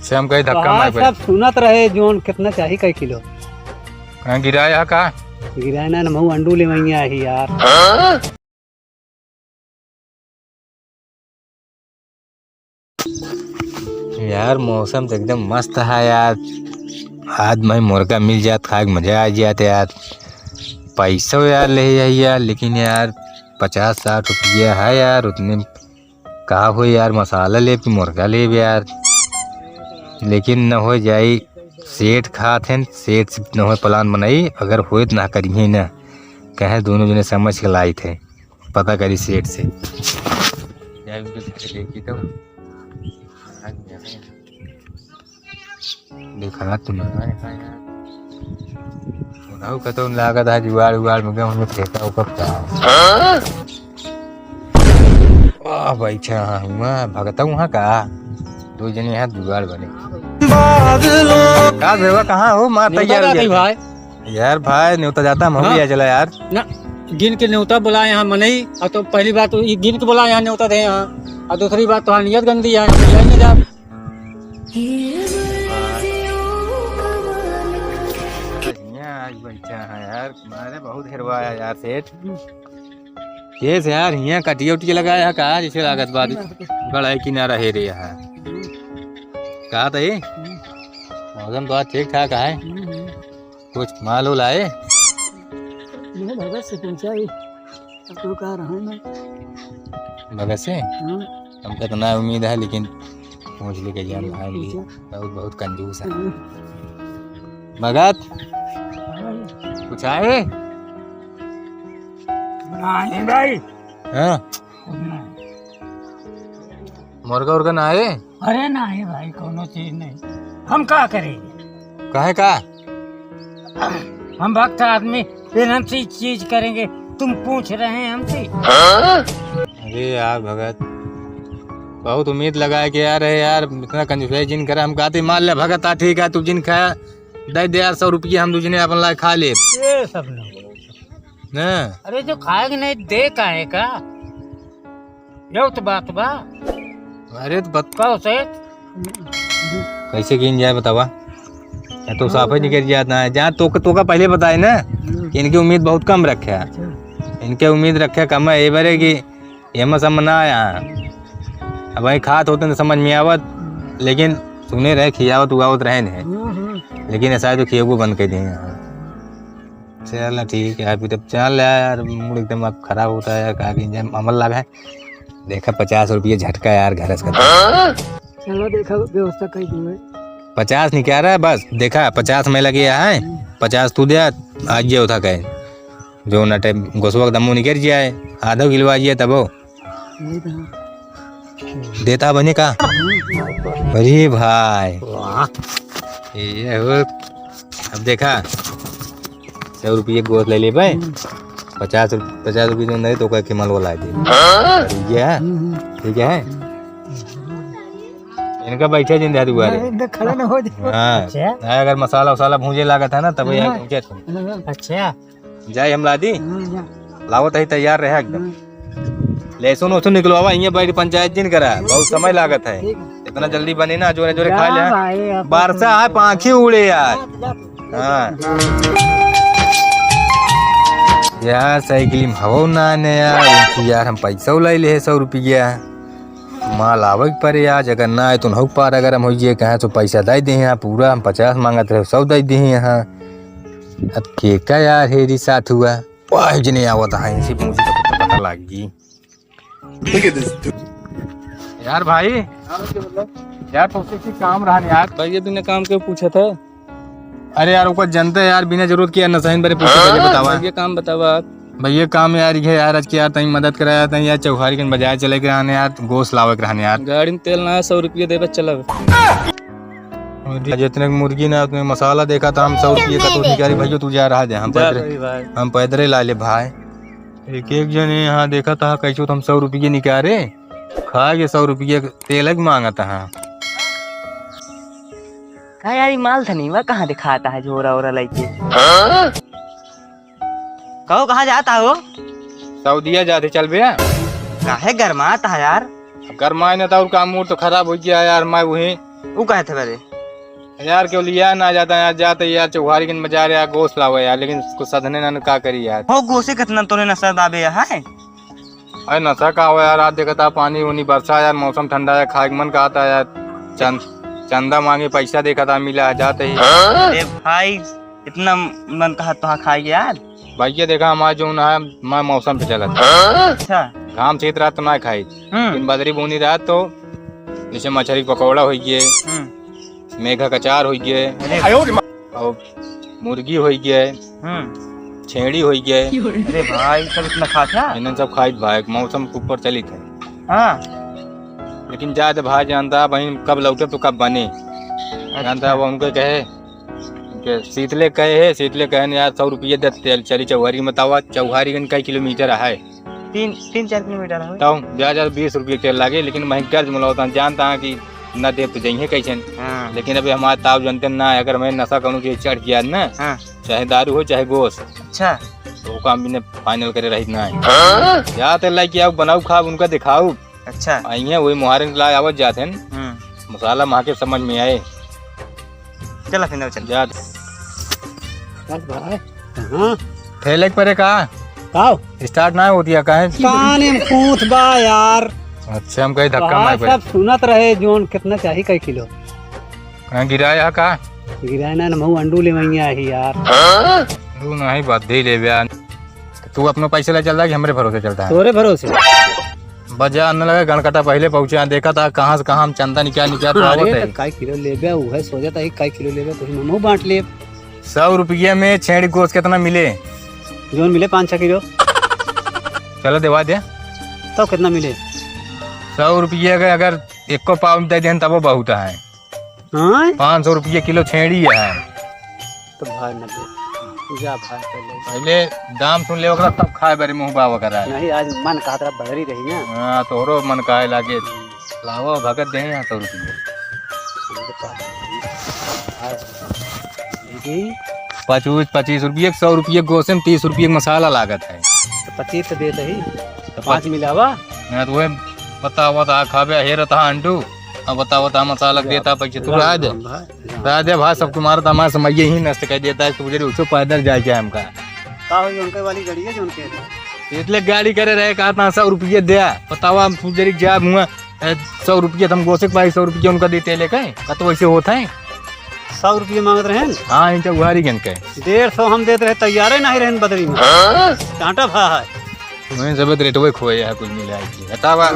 से हम कहीं धक्का मार सब सुनत रहे जोन कितना चाहिए कई किलो कहाँ गिराया का गिराए ना महू अंडू ले मैया ही यार। यार मौसम तो एकदम मस्त है यार। आज मैं मुर्गा मिल जात खा के मजा आ जाते यार। पैसा यार ले यार लेकिन यार 50-60 रुपया है यार। उतने कहा हो यार मसाला ले कि मुर्गा ले यार। लेकिन न हो जाए सेठ खाते हैं सेठ से न हो प्लान बनाई अगर हो तो ना करिए ना कहे दोनों जने समझ के लाई थे पता करी सेठ से देखी तो देखा तुम कतो लागत है जुगाड़ उगाड़ में गए फेंका ऊपर वाह भाई हुआ भगता वहाँ का दो जने यहाँ जुगाड़ बने का भेवा कहाँ हो माँ तैयार भाई यार भाई न्योता जाता हम भी आ चला यार ना गिन के न्योता बुलाए यहाँ मनई और तो पहली बात तो गिन के बुलाए यहाँ न्योता दे यहाँ और दूसरी बात तो नियत गंदी है यार मारे बहुत हेरवाया यार सेठ ये से यार यहाँ कटिया उटिया लगाया कहा जैसे लागत बाद बड़ा किनारा है रे यहाँ कहा था ये मौसम तो आज ठीक ठाक है कुछ माल लाए भगत से पूछा तो कह रहा हूँ मैं भगत से हमको तो ना उम्मीद है लेकिन पूछ लेके जान बहुत बहुत कंजूस है भगत कुछ आए नहीं भाई हाँ मुर्गा उर्गा ना आए अरे नहीं भाई कोनो चीज नहीं हम क्या करेंगे काहे का हम भक्त आदमी फिर हमसे चीज करेंगे तुम पूछ रहे हैं हमसे अरे यार भगत बहुत उम्मीद लगाया कि यार है यार इतना कंजूस जिन करा हम कहते मान ले भगत आ ठीक है तू जिन खाया दे यार 100 रुपये हम दूसरे अपन ला खा ले ये सब ना अरे जो खाएगा नहीं दे काहे का यो तो बात बा अरे तो बताओ से कैसे गिन जाए बतावा तो साफ ही निकल जाता है जहाँ तो का पहले बताए ना कि इनकी उम्मीद बहुत कम रखे इनके उम्मीद रखे कम है ये बारे की ये समझ ना आया अब वही खात होते तो समझ में आवत लेकिन सुने रहे खियावत उगावत रहे नहीं लेकिन ऐसा तो खियाबू बंद कर दिए चल ठीक है यार तब चल यार मूड एकदम अब खराब होता है कहा कि अमल लगा है देखा 50 रुपये झटका यार घर से चलो देखा व्यवस्था कर दी 50 नहीं कह रहा है बस देखा 50 में लगे है 50 तू दे आज ये उठा कहे जो नटे घुसवा दमू निकल जाए आधा किलो आइए तब देता बने का अरे भाई ये हो अब देखा 100 रुपये गोद ले ले भाई 50 रुपये जो नहीं तो क्या माल वाला दे ठीक है इनका बैठे जिन दे खड़ा ना हो हाँ अगर मसाला वसाला भूंजे लागत है ना तब अच्छा जाए हम लादी लावत है तैयार रहे एकदम लहसुन वसुन निकलवा ये बैठ पंचायत जिन करा बहुत समय लागत है इतना जल्दी बने ना जोरे जोरे खा ले बारसा है पाखी उड़े यार हाँ यार साइकिल में हवा ना आने यार हम पैसा ला ले 100 रुपया माल आवक पर आज अगर ना आए तो नौ पार अगर हम होइए कहे तो पैसा दे दे यहाँ पूरा हम 50 मांगत रहे 100 दे दी यहाँ अब केका यार हेरी साथ हुआ वाह नहीं आवत है इसी मुझे तो पता लग गई यार भाई यार तो काम रहा यार भाई ये बिना काम के पूछा था अरे यार ऊपर जनता यार बिना जरूरत किया नशहीन बड़े पूछे बतावा ये काम बतावा भैया काम यार ये यार आज की यार तई मदद कराया था यार चौहारी के बाजार चले के रहने यार गोश्त लावे के रहने यार गाड़ी में तेल ना 100 रुपये देवे चला जितने मुर्गी ना उतने मसाला देखा था हम 100 रुपये का तो निकाली भैया तू जा रहा है हम पैदल ला ले भाई एक जने यहाँ देखा था कैसे तो हम 100 रुपये निकाले खा के 100 रुपये तेल मांगा था का यार माल था नहीं वह कहाँ दिखाता है झोरा ओरा लेके कहो कहाँ जाता हो सऊदिया जाते चल भैया काहे गरमाता है यार गरमाए ना था और काम मूड तो खराब हो गया यार मैं वही वो कहे थे बरे यार क्यों लिया ना जाता यार, जाते यार चौहारी के मजा रहा गोश्त लावे यार, लेकिन उसको सदने ना का करी यार। हो गोसे कितना तोने नशा दाबे है। अरे नशा का हो यार, आज देखा था पानी उनी बरसा यार, मौसम ठंडा है, खाए मन का आता यार। चंदा मांगे पैसा देखा था मिला जाते ही। अरे भाई इतना मन कहा तो खाई यार। भैया देखा हमारा जो है मैं मौसम पे चला था। अच्छा घाम सीत रहा तो ना खाई, लेकिन बदरी बुनी रहा तो जैसे मछली पकौड़ा हो गए, मेघा कचार हो गए, और मुर्गी हो गए, छेड़ी हो गए। अरे भाई सब इतना खाता इन्हें सब खाई भाई, मौसम के ऊपर चली थे। हाँ लेकिन जाते भाई जानता भाई कब लौटे तो कब बने जानता। वो उनको कहे शीतले कहे यार 100 रुपये दे तेल चली चौहारी में बतावा, चौहारी कई किलोमीटर है, 3-4 किलोमीटर है तो ज्यादा 20 रुपये तेल लागे। लेकिन मैं गर्ज मिलाता जानता है कि न दे तो जाइए कैसे। लेकिन अभी हमारे ताव जानते ना, अगर मैं नशा करूँ चीज चढ़ गया ना, चाहे दारू हो चाहे गोश्त, अच्छा तो वो काम भी ने फाइनल करे रही ना या तो लाइक क्या बनाऊ खा उनका दिखाऊ। अच्छा आई वही मुहारन ला आवत जाते हैं, मसाला वहाँ के समझ में आए। चला फिर चल जा भाई हाँ ठेले पर का स्टार्ट ना होती है काहे काने में पूछ बा यार। अच्छा हम कहीं धक्का भाई मार सब सुनत रहे जोन कितना चाहिए कई किलो कहाँ गिराया का गिराना न अंडू ले मैया ही यार। तू नहीं बात दे ले बयान, तू अपना पैसे ले चल रहा है कि हमरे भरोसे चलता है? तोरे भरोसे बजा आने लगा गणकटा पहले पहुंचे, देखा था कहाँ से कहाँ हम चंदा निकाल कई किलो लेबे उहे सोचा था कई किलो लेबे तो हमहू बांट ले। 100 रुपये में छेड़ी गोश्त कितना मिले? जोन मिले 5-6 किलो। चलो देवा दे। तो कितना मिले? 100 रुपये का अगर 1 पाव दे दें तब वो बहुत है। 500 रुपये किलो छेड़ी है। तो भाई न जा भाई पहले दाम सुन ले तब खाए बारे मुँह बाव करा नहीं, आज मन कहा था बदरी रही ना। हाँ तोहरो मन का लागे लावो भगत दे 100 रुपये 25 रुपये 100 रुपये गोश्त में 30 रुपये मसाला लागत है। तो 25 तो देते ही तो 5 मिलावा मैं तो वह बतावा था खावे हे रहता अंडू, अब बतावा था मसाला देता पैसे तू रहा दे भाई सब तुम्हारा तो हमारा समझ ही नष्ट कर देता है। तुझे उसको पैदल जाए क्या हमका का होई उनके वाली गाड़ी है जो उनके इसलिए गाड़ी करे रहे कहा था 100 रुपये दे बतावा हम तुझे जा हुआ 100 रुपये हम गोश्त पाई 100 रुपये उनका देते लेके का तो वैसे होता है। 100 रुपये मांगत रहे हाँ इन चौहारी गन के 150 हम देते रहे, तैयार नहीं रहे बदरी में कांटा भा है सब रेटवे खोए है कुछ मिला बतावा।